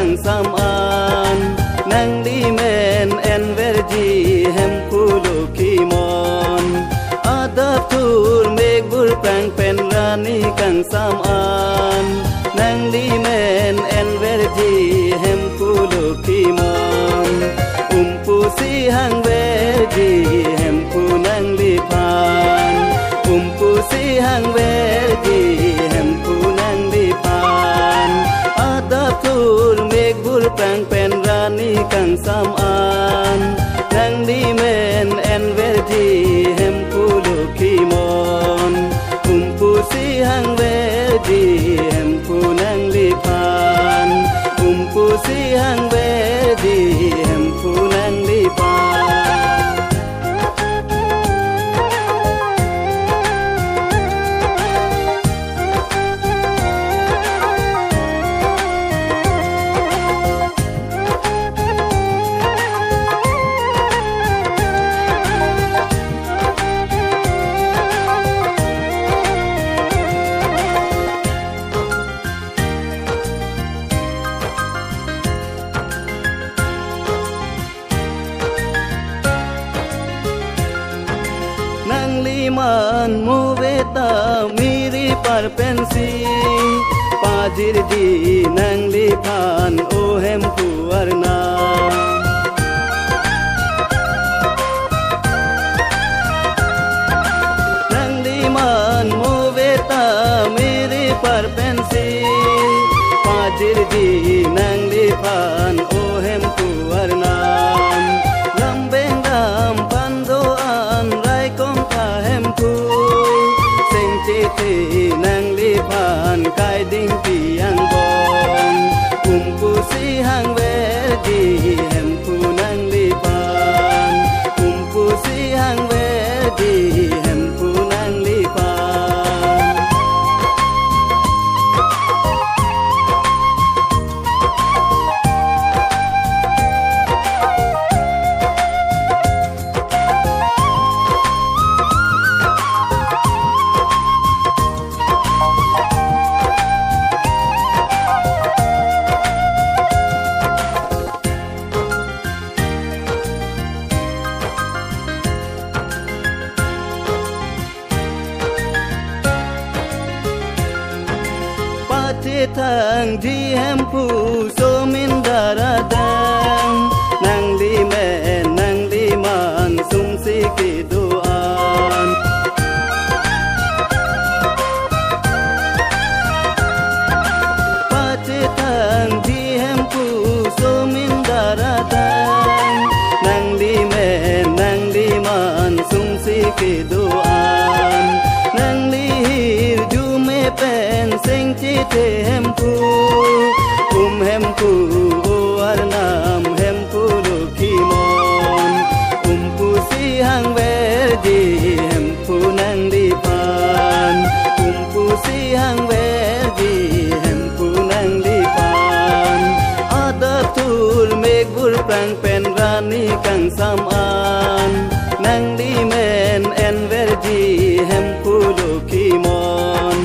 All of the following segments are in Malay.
kang samaan nang di men en verji hem pulo kimon adap tur meg bur prang pen rani kang samaan nang di men en verji hem pulo kimon umpusi hang verji hem punang lipan umpusi hang verji hem punang lipan adap tur meg bur prang pen rani kang samaan nang di men en verji hem pulo kimon umpusi hang verji hem punang lipan umpusi hang verji hem punang lipan liman muveta miri parpensi pajir di nang lipan ohem puarna nang liman muveta miri parpensi pajir di nang lipan ohem puarna lambeng dam pandoan rai kong kahem pu seng chete nang lipan kai ding piang bong umpusi hang verji hem pu nang lipan umpusi hang verji hem pu nang lipan thang di hem pu so min daradang nang li men nang li man sum si ki duan pate thang di hem pu so min daradang nang li men nang li man sum si ki duan nang li hir ju me pen sing chi te hem pu hem pu ar nam hem pu lo kimon pu si hang verji hem pu nang lipan pu si hang verji hem pu nang lipan ada tur meg bur prang pen rani kang samaan nang di men en verji hem pu lo kimon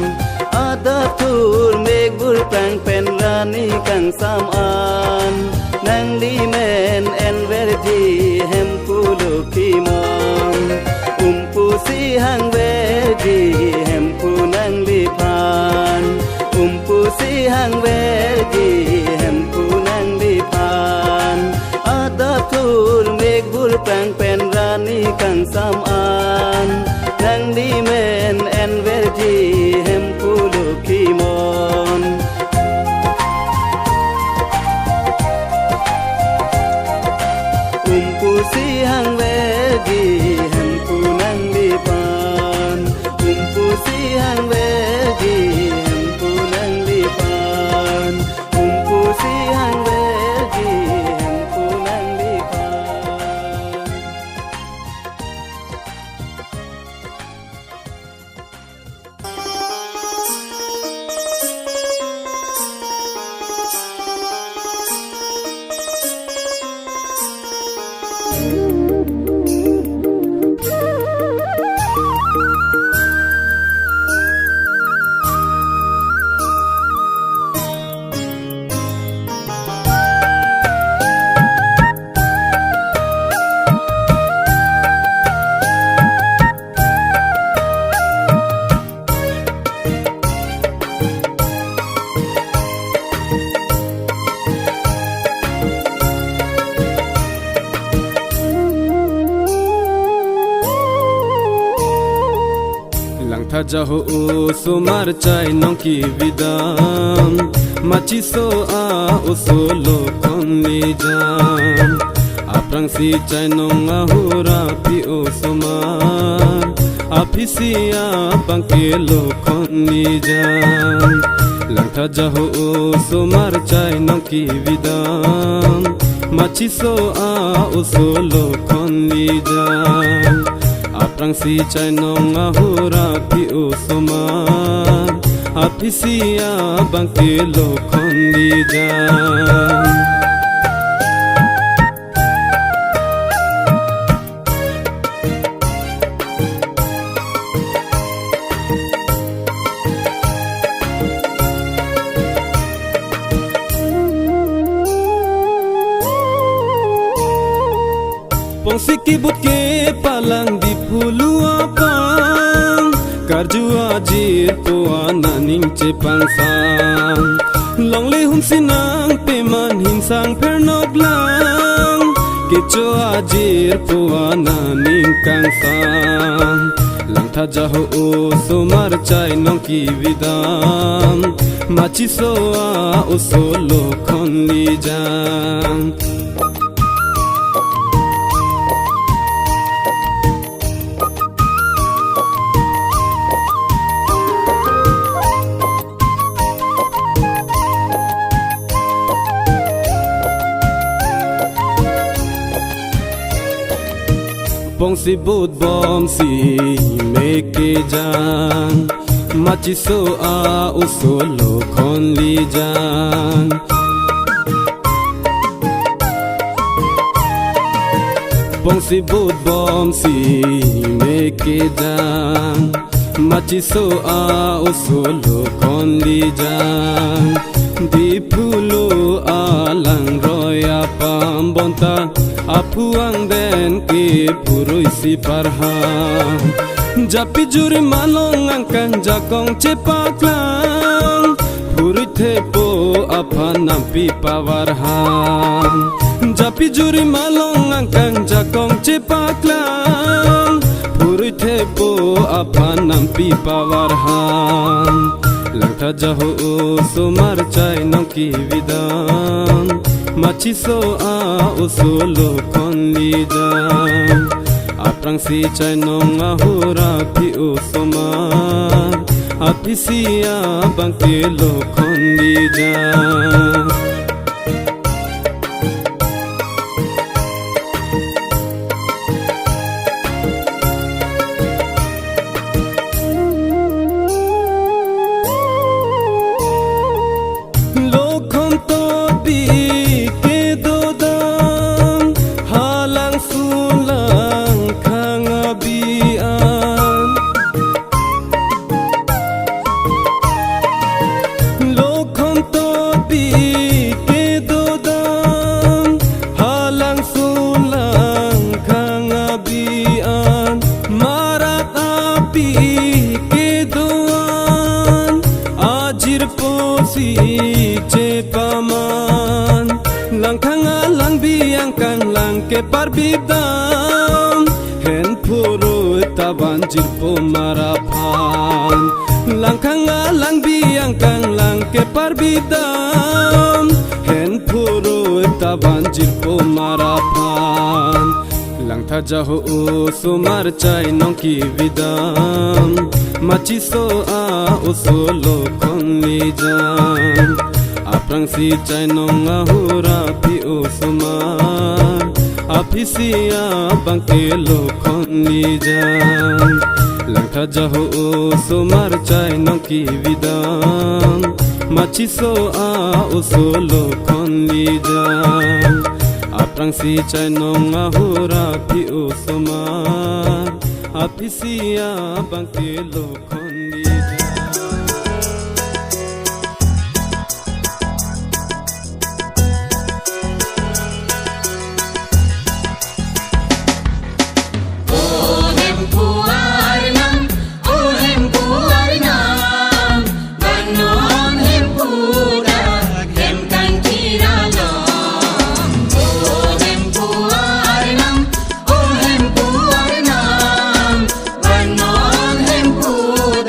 ada tur meg bur prang pen rani kang samaan nang di men en verji hem pu lo kimon umpusi hang verji hem pu nang lipan umpusi hang verji hem pu nang lipan ada tur meg bur prang pen rani kang samaan nang di men en verji hem pu lo kimon umpusi hang verji hem pu nang lipan umpusi hang verji hem pu nang lipan umpusi hang verji hem pu nang lipan jaho o sumar chai nongki vidam machiso a usolo konni jam aprang si chai nong ahura pi o sumar apisia bangkelo konni jam langtha jaho o sumar chai nongki vidam machiso a usolo konni jam aprang si chai nong ahura pi usomar apisia bangkelo konni jam Pongsi kibut ke palang di pulu apang Karju ajir poa naning cepang sang Long le hun sinang peman hinsang pernok lang Keco ajir poa naning kang sang Lang tha jaho o somar chai nongki vidam Machiso a o solo konni jam Pongsi but bom si meke jang Machiso a usolo konni jang Pongsi but bom si meke jang Machiso a usolo konni jang Di pulo alang roya pambonta Apuang den ke purui si parham Japi juri malong angkang jakong cepaklang Purui tepo apa nampi pawarham Japi juri malong angkang jakong cepaklang Purui tepo apa nampi pawarham Langtha jaho o somar chai nongki vidam Machiso a usolo konni jam Aprang si chai nong ahura pi usomar Apisia bangkelo konni jam ke parbidam hen puro taban jirpo marapan langkang alang biang kang lang ke parbidam hen puro taban jirpo marapan lang tha jaho o sumar chai nongki vidam machiso a usolo konni jam aprang si chai nong ahura pi usomar Apisia bangkelo konni jam Lang tha jaho o somar chai nongki vidam Machiso a usolo konni jam Aprang si chai nong ahura pi usomar Apisia bangkelo konni jam Hempu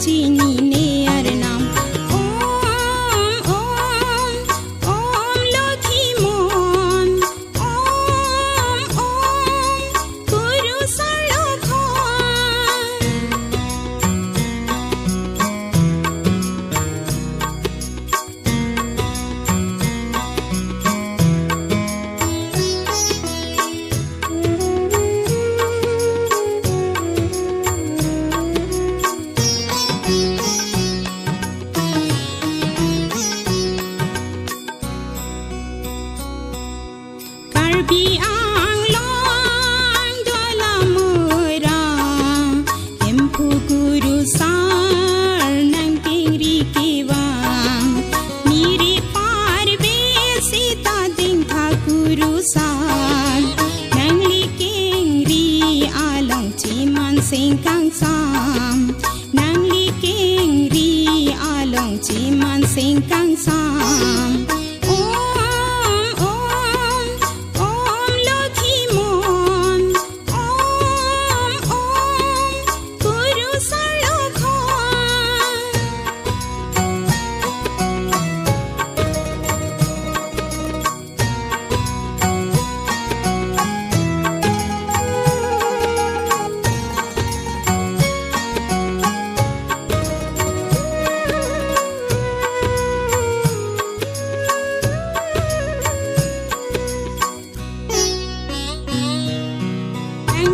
chini ne arnam om lokhi mon om guru salokhan Karbi ang long dola mura empu guru sar nang tingri kiwang miri par be sita ding tha guru sar nang li kingri along chiman sing kang sam nang li kingri along chiman sing kang sam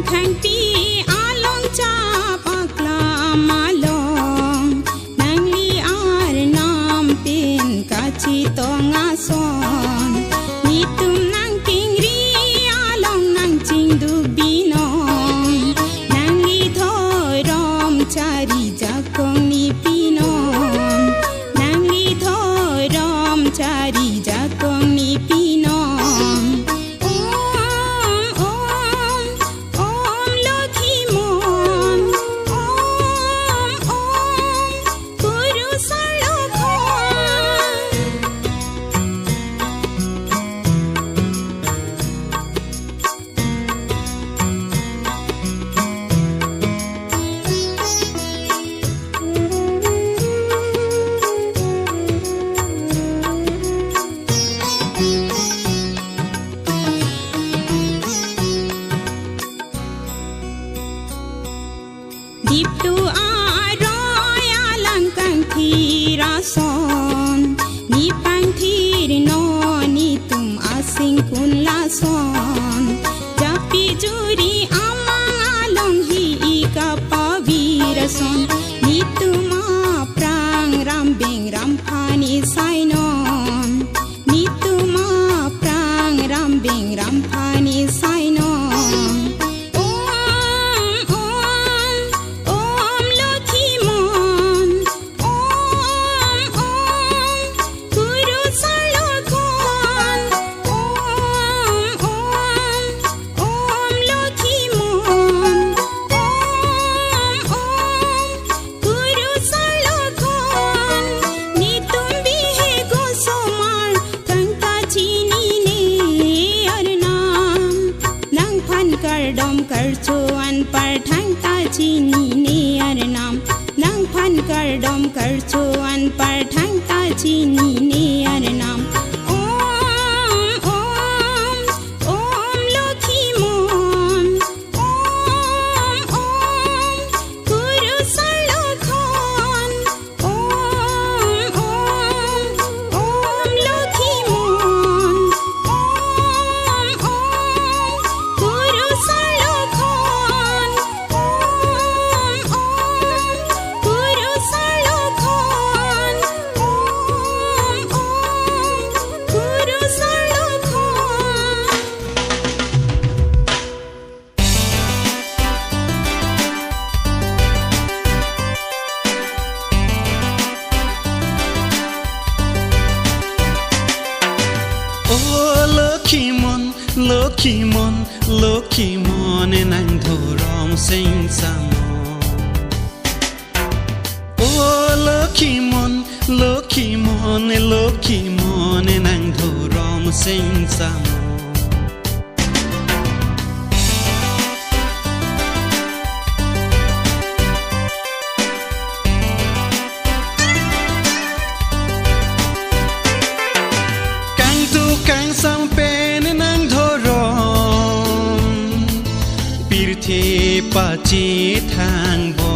Khang pi along cha pakla malong nang li ar nam pin ka chi to nga son ni tum nang tingri along nang ching du binong nang li thoi rom chari jakong ni pinon nang li thoi rom chari jakong ni pinon Deep to aroy alang kang thira son ni pang thir no ni tum asing kun la son japi juri amang along hi ka pavir son ni tuma prang ram beng ram phani sainon ni tuma prang ram beng ram phani sainon dom karchuan par thang ta chini ne arnam nang phan kar dom karchuan par thang ta chini ne arnam om lokhi mon om guru salokhan om lokhi mon guru salokhan guru salokhan guru salokhan Lokhi mon nang thorom sing sang Lokhi mon nang thorom sing sang pachi thang bo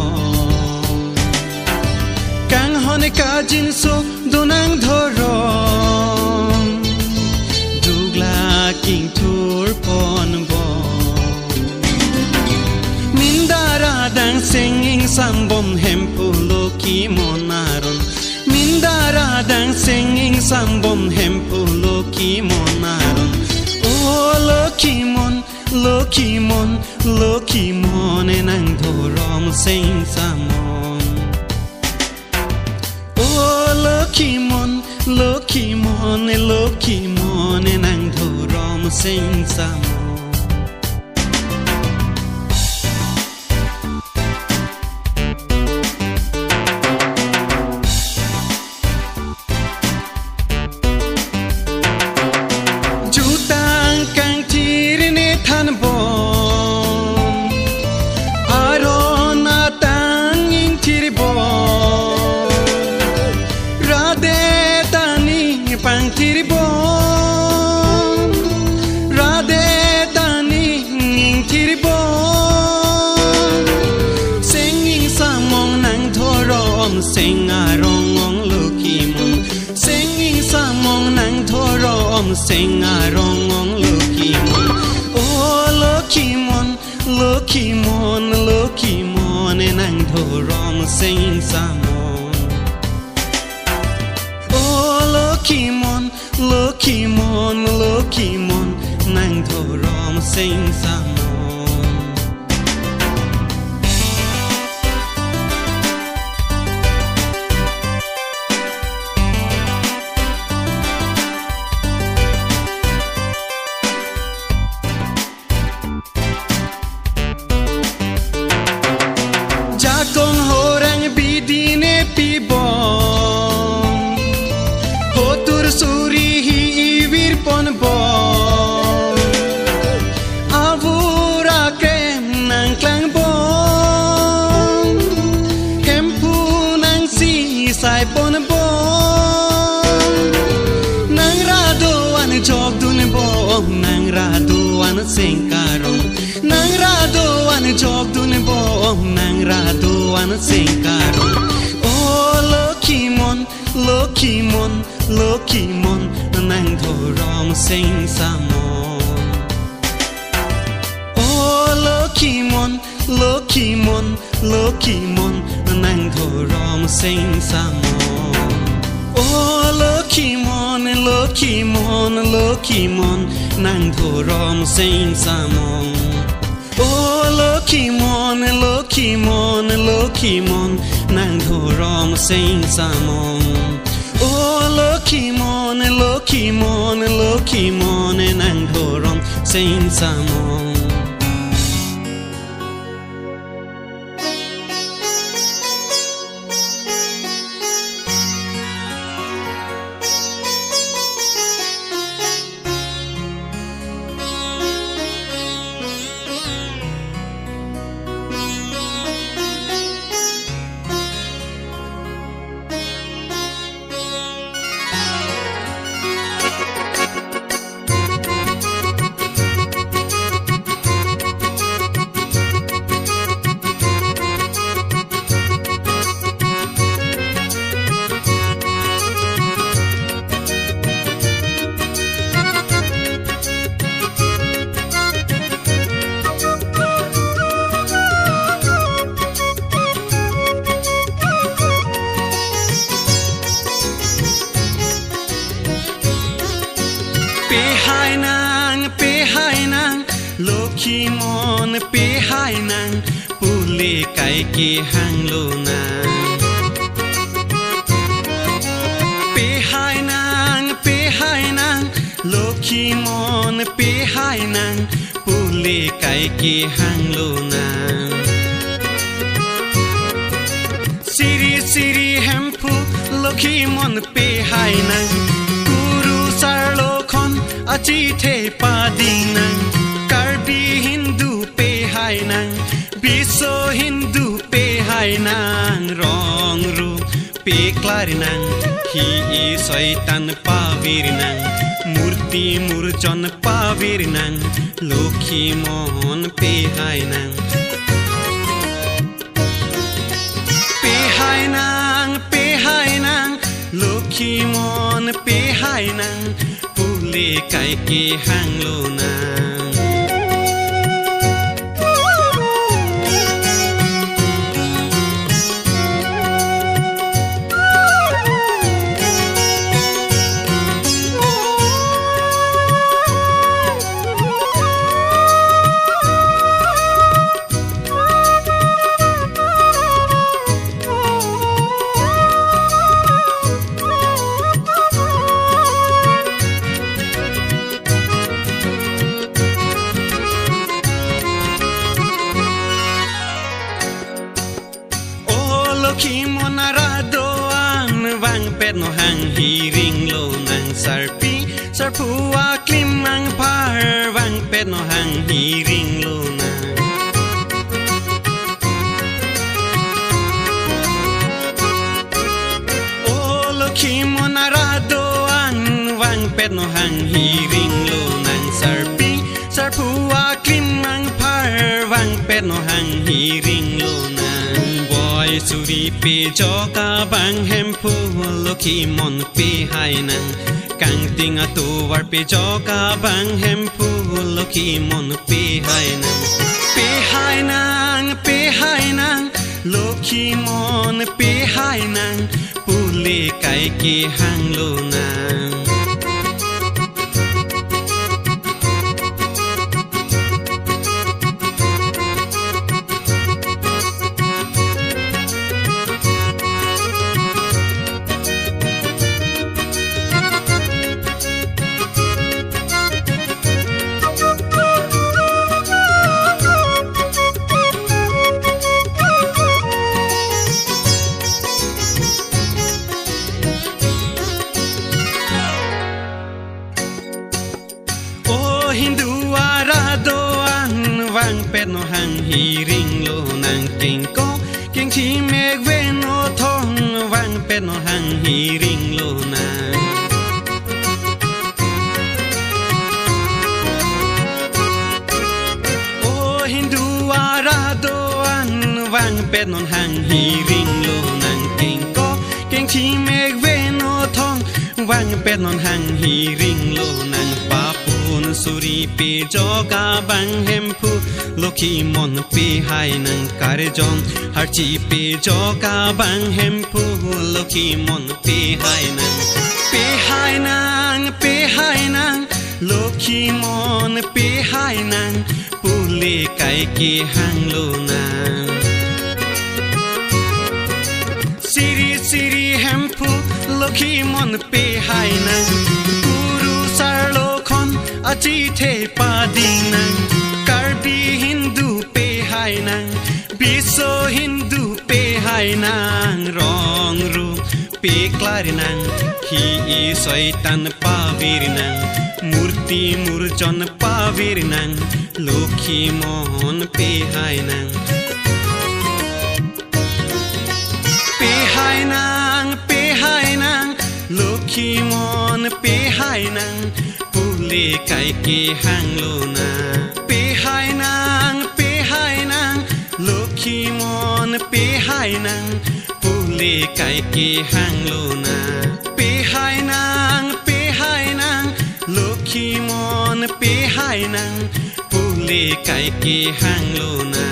kang hon ka jin so dunang dhorong dugla king tur pon bo mindara dang singing sambom hempulo ki monaron mindara dang singing sambom hempulo ki monaron oh lokimon lokimon lokimon enang thorom sing samon oh lokimon lokimon lokimon enang thorom sing samon sing arong ong lokimon oh lokimon lokimon lokimon enang thorom sing samon oh lokimon lokimon lokimon nang thorom sing samon singkarong nang radoan jogdun bom nang radoan singkarong oh lokimon lokimon lokimon nang thorom sing samon oh lokimon lokimon lokimon nang thorom sing samon oh lokimon lokimon lokimon nang thorom sing samon oh lokimon lokimon lokimon nang thorom sing samon oh lokimon lokimon lokimon nang thorom sing samon Lokimon pihai nang pule kai ki hanglo na pihai nang Lokimon pihai nang pule kai ki hanglo na siri siri hempu Lokimon pihai nang guru sarlokhon achi the padinang Karbi Hindu pe hai nang Biso Hindu pe hai nang Rong ru pe klari nang Hi soitan pavir nang Murti murjon pavir nang Lokimon pe hai nang Lokhi mon pe hai nang pule kai ki hang lo nang Lokhi monarado an wang pet no hang hi ring lo nang sarpi sarpua klim ang par wang pet no hang hi ring lo nang O Lokhi monarado an wang pet no hang hi ring lo nang sarpi sarpua klim ang par wang pet no hang hi ring lo nang Suri pe joka bang hem pu Lokhi mon pe hai nang kang ting a tu war pe joka bang hem pu Lokhi mon pe hai nang Lokhi mon pe hai nang pule kai ki hang lo nang Hindu arado an wang pet no hang hi ring lo nang king ko king chi meg ve no thong wang pet no hang hi ring lo nang O Hindu arado an wang pet no hang hi ring lo nang king ko king chi meg ve no thong wang pet no hang hi ring lo nang pa Suri pe joka bang hem pu Lokhi mon pe hai nang kar jong har chi pe joka bang hem pu Lokhi mon pe hai nang Lokhi mon pe hai nang pule kai ki hang lo nang Siri hem pu Lokhi mon pe hai nang Guru sarlo achi the pa ding nang karbi Hindu pe hai nang biso Hindu pe hai nang rong ru pe klari nang hi I soitan pa vir nang murti murjon pa vir nang Lokhi mon pe hai nang Lokhi mon pe hai nang pule kai ki hang lo na pe hai nang Lokhi mon pe hai nang pule kai ki hang lo na pe hai nang Lokhi mon pe hai nang pule kai ki hang lo na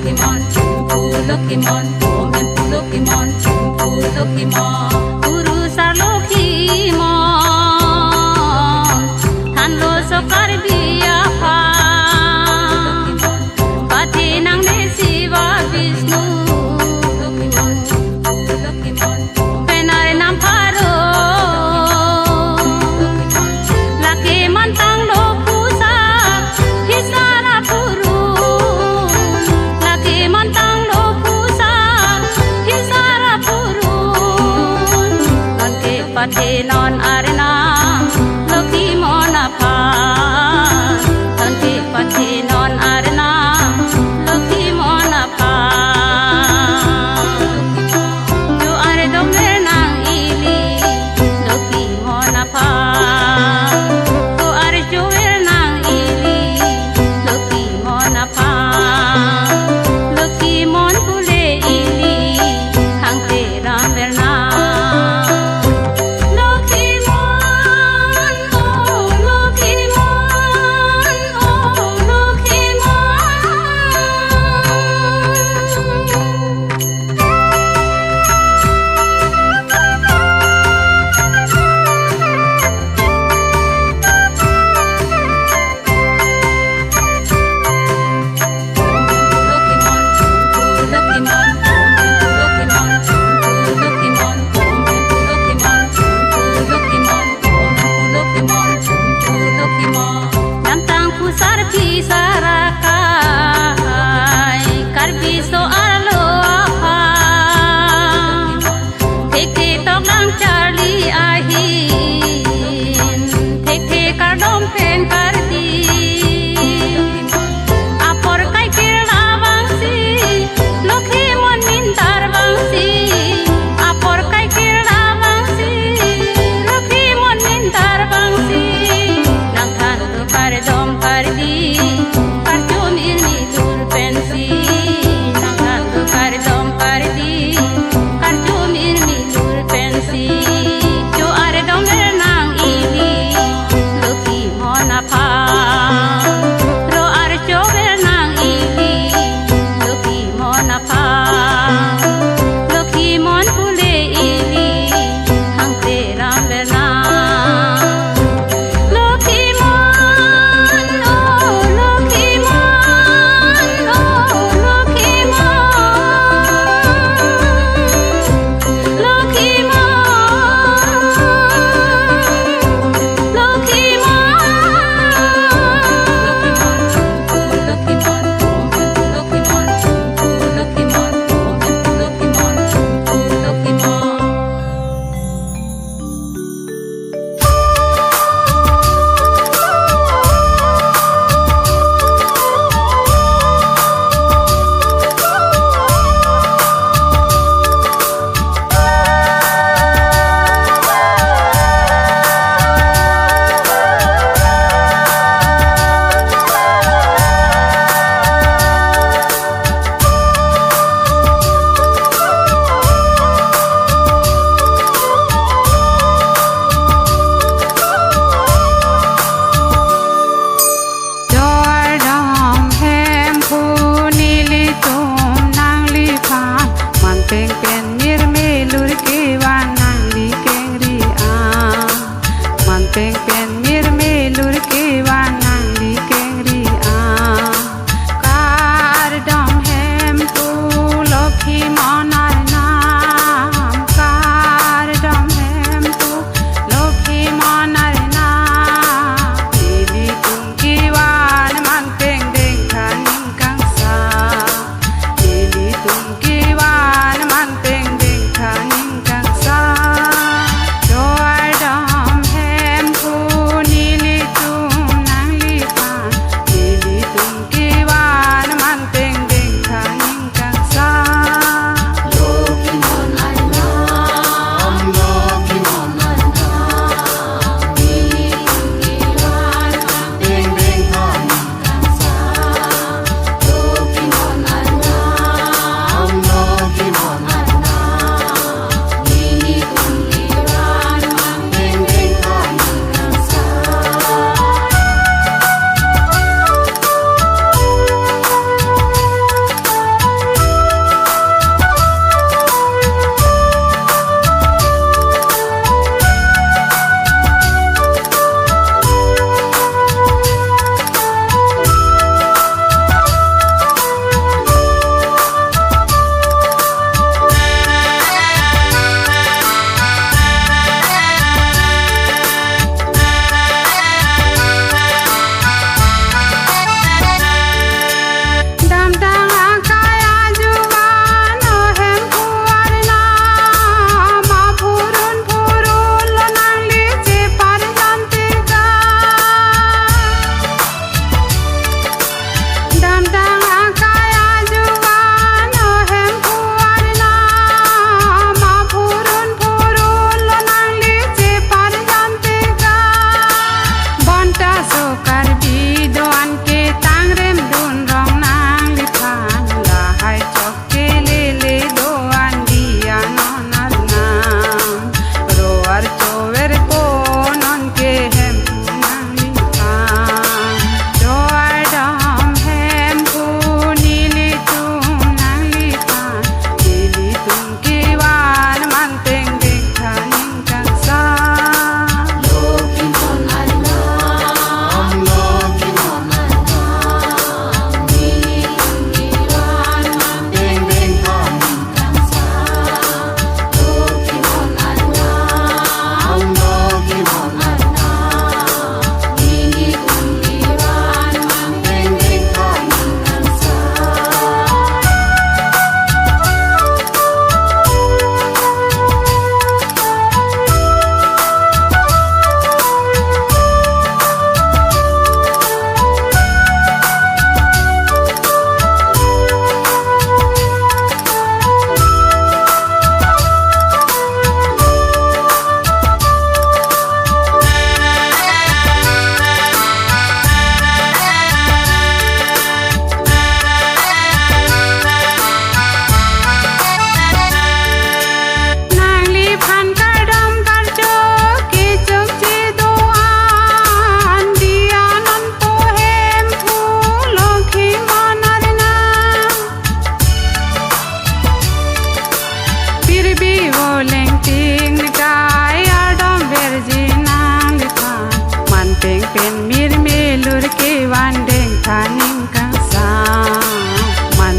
Lokimon, Lokimon, Om Hempu Lokimon, Lokimon, Urusar Lokimon, Hanlo Sokar Biapa, Pati Nang Desiva Vishnu, Lokimon, Penare Namparo, Laki Mantang Lokusa, Hisara Puru, Laki Mantang Lokusa, Hisara Puru,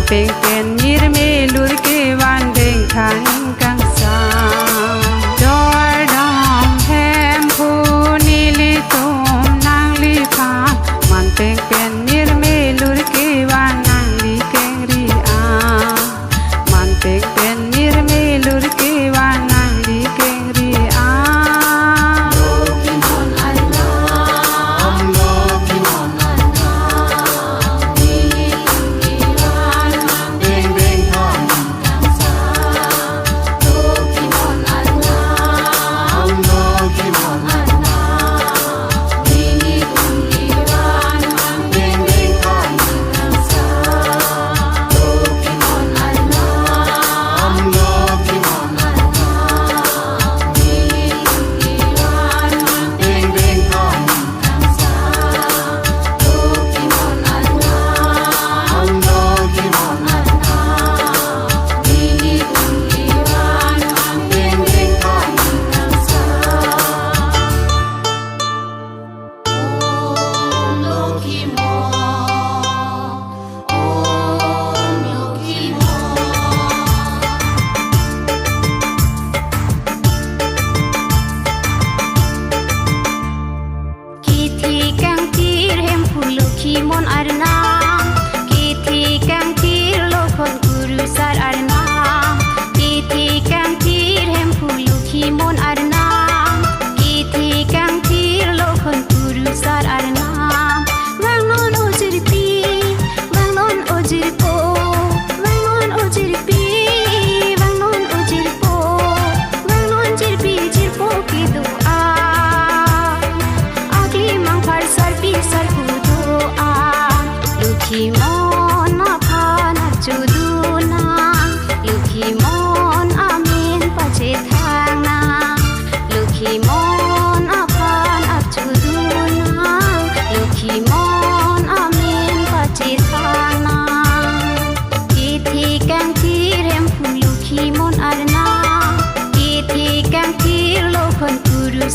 peng pen mir me lur ke wan deng khang kang sa dor dom hem phu ni li tum nang li pha man peng pen mir me lur ke wan nang li keng ri a man peng pen mir me lur ke wan nang li keng ri a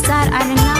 Sar arna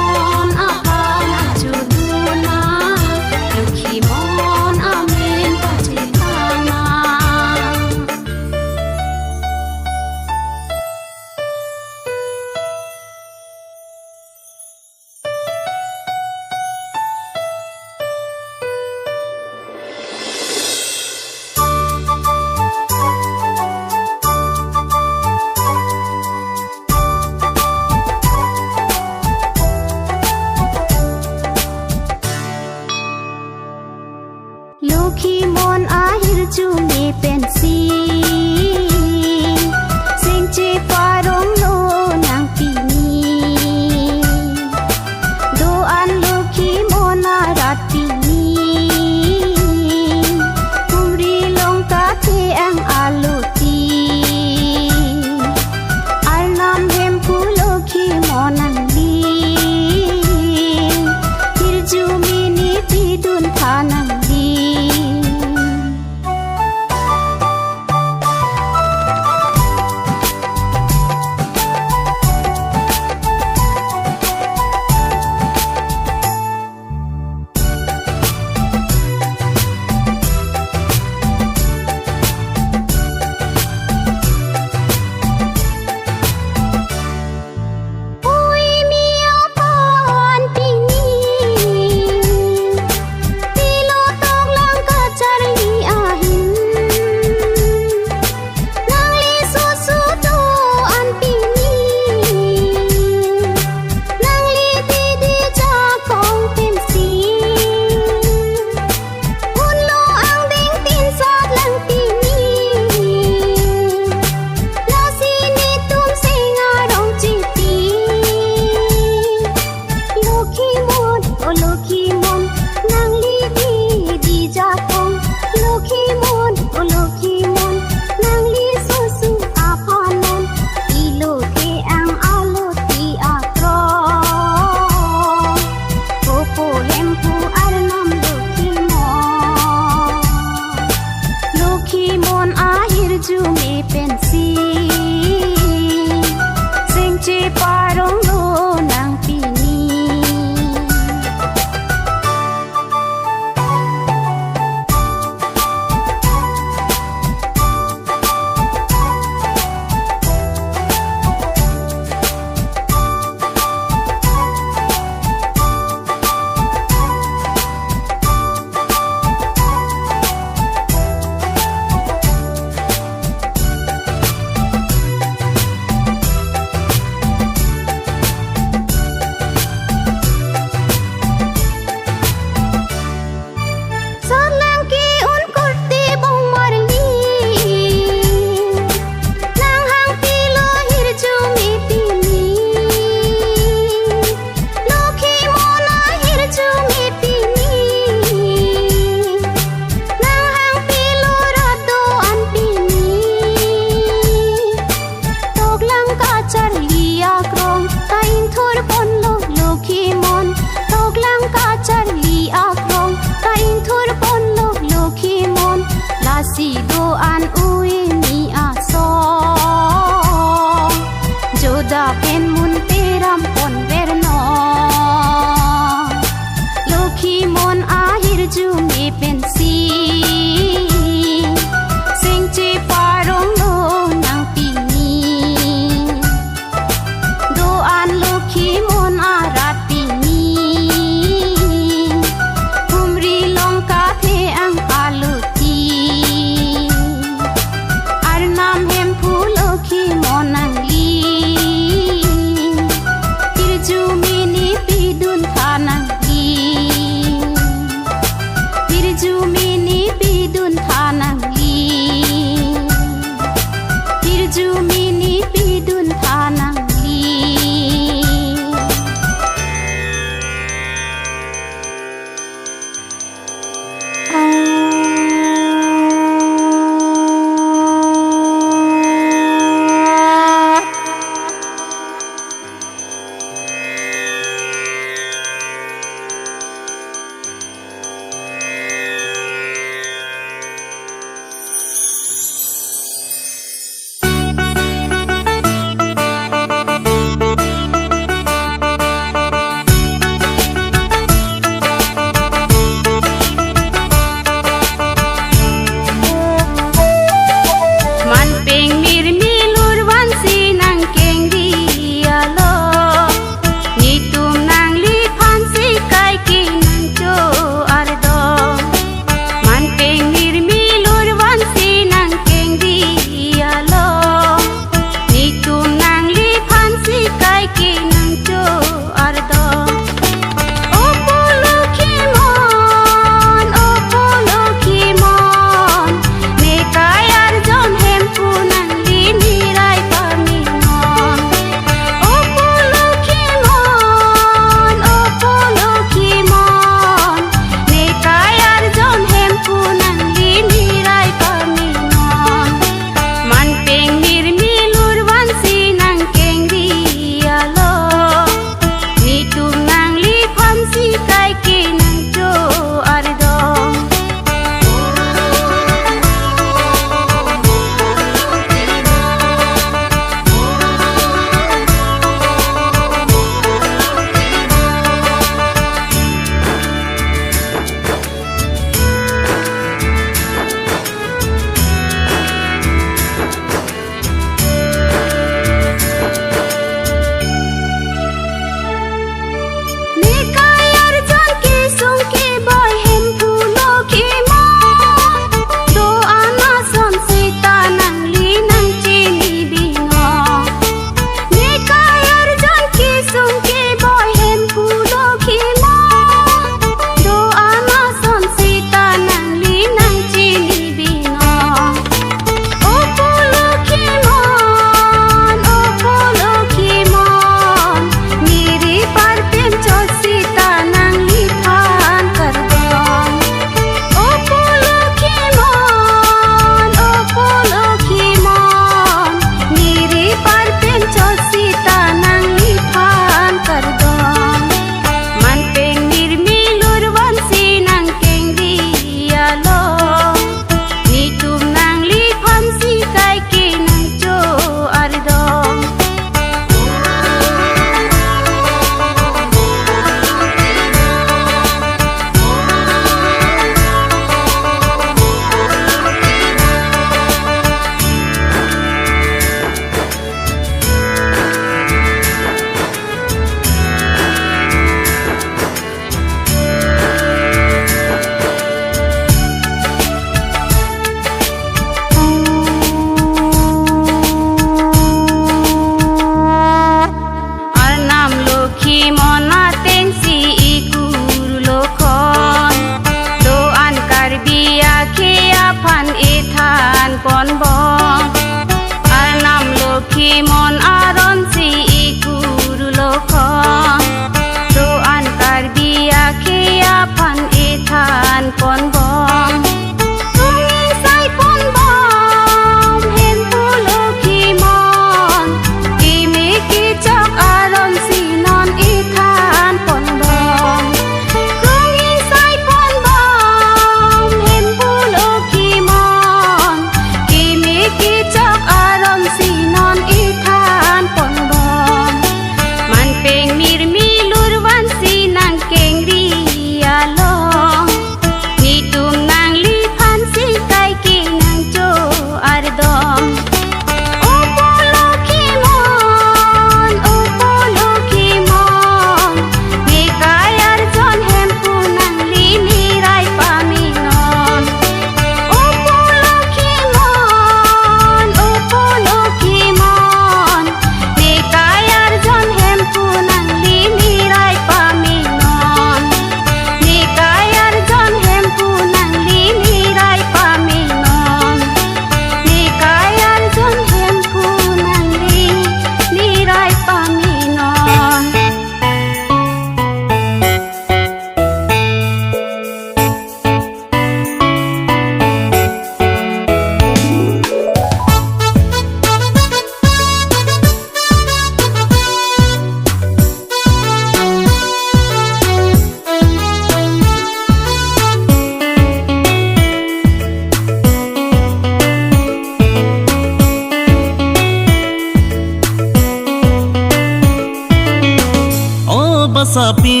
sapi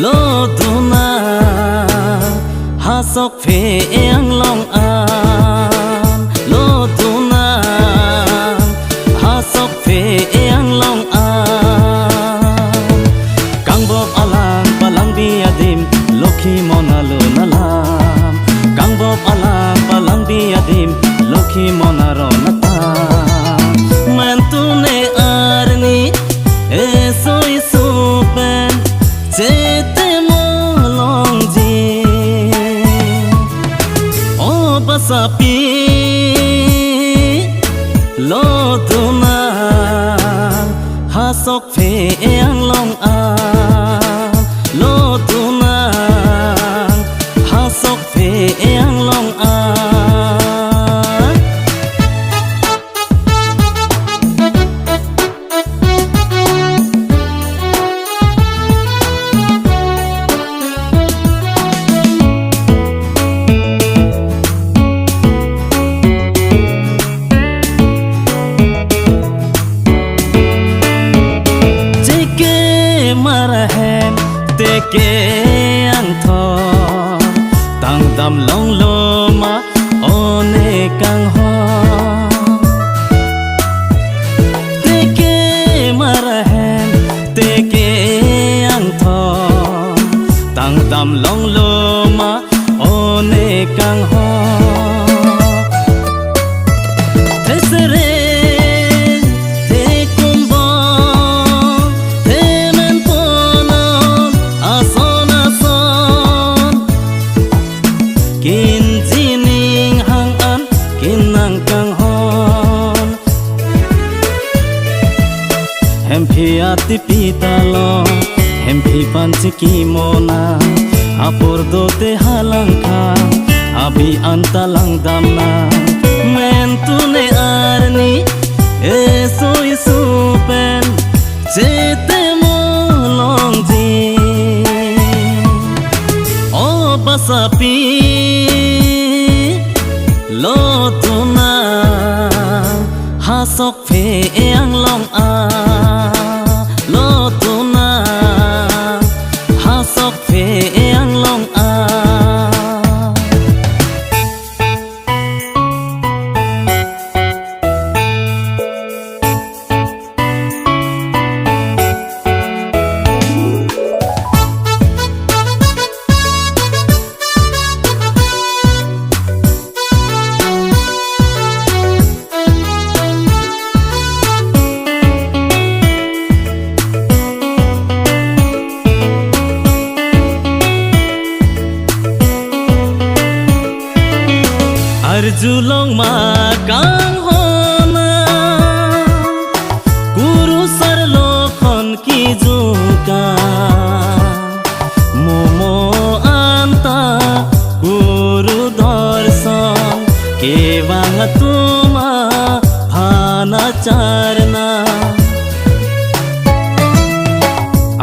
lo tuna ha sok phe ang long an lo tuna ha sok phe ang long an kang bop alang palang bi adim lokhi monalo nalam kang bop alang palang bi adim lokhi monaro nata man tu ne arni eso isu pen chete mo long ji o basapi lo tuna ha sok phe ang long a lo tuna ha sok phe ang long a marahem teke ang tho tang dam long lo ma one kang ho teke marahem teke ang tho tang dam long lo ma one kang ho ati pitalo hempi panci kimona apur dote halang kha abi antalang damna mentune arni eso isu pen chete mo long ji o basapi lo tuna ha sok phe ang long a lo tuna ha sok phe ang long a Julong ma kang hona guru sar lokhon ki juka momo anta guru darshan ke wang tuma bhana charna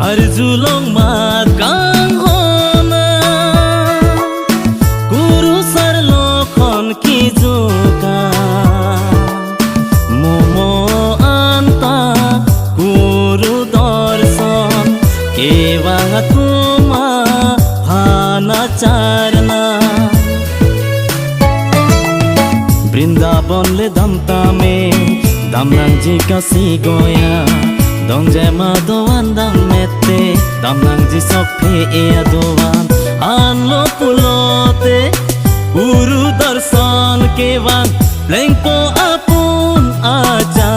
ar julong ma kang hona guru sar ki juka momo anta guru darshan ke wang tuma bhana charna Brindaban le damta me damnang ji kasi goya dong jema doan dang mette damnang ji sokhe e adowan an lo pulote guru darshan ke wang lengko apun aja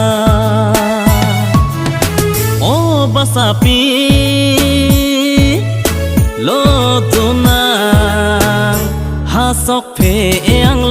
o basapi lo tuna ha sok phe ang